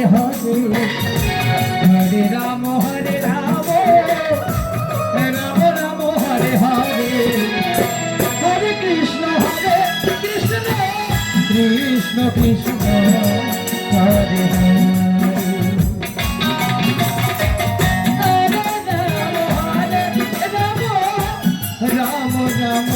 हरे राम राम राम हरे हरे हरे कृष्ण कृष्ण कृष्ण हरे हरे राम राम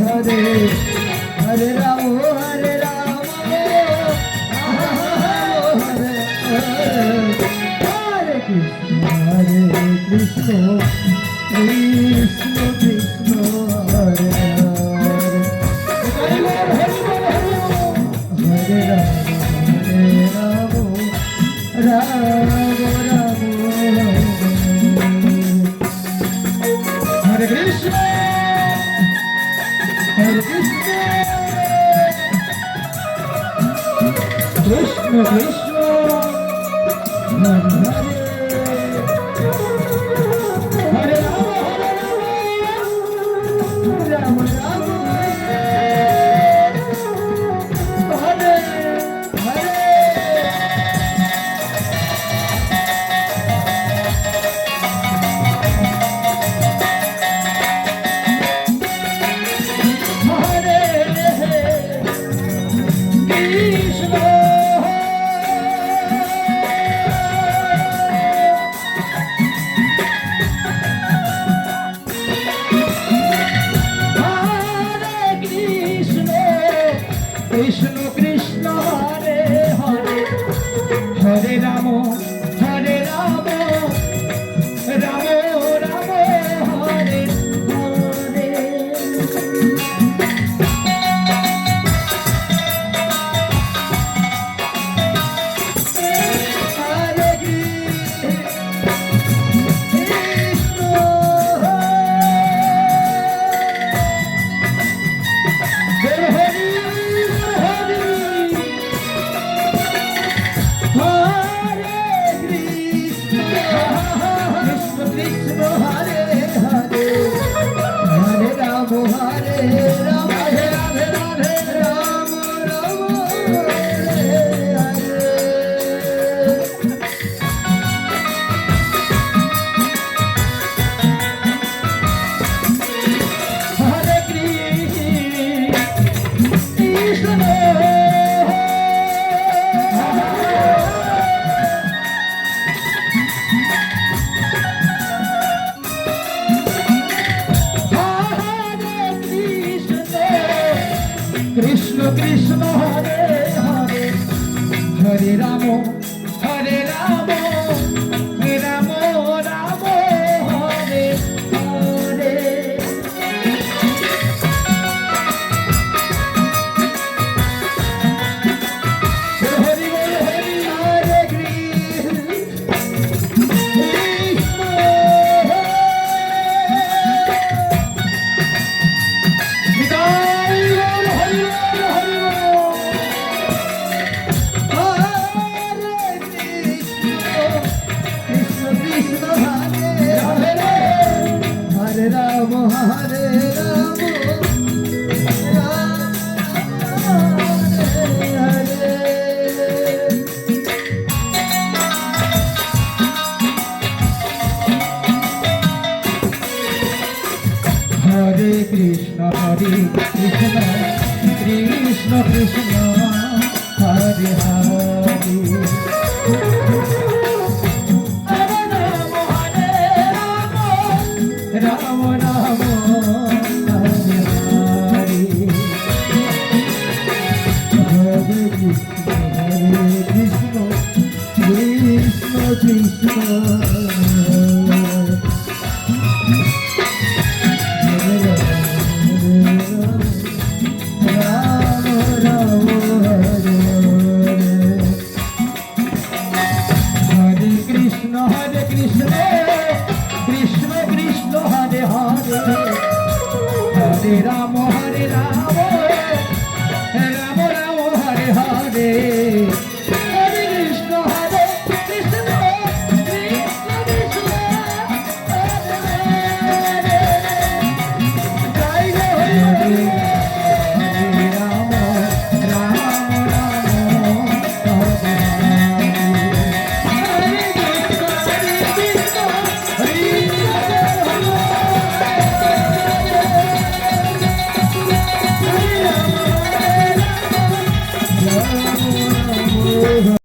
हरे हरे राम हरे राम हरे कृष्ण कृष्ण कृष्ण हरे हरे राम राम राम हरे कृष्ण हरे कृष्ण कृष्ण कृष्ण हरे हरे राम राम हरे हरे कृष्ण कृष्ण हरे हरे हरे राम राम राम हरे हरे हरे कृष्ण कृष्ण हरे हरे हरे राम राम राम हरे हरे हरि बोल हरि हरे हरे राम हरे राम हरे हरे कृष्ण कृष्ण कृष्ण हरे हरे राम राम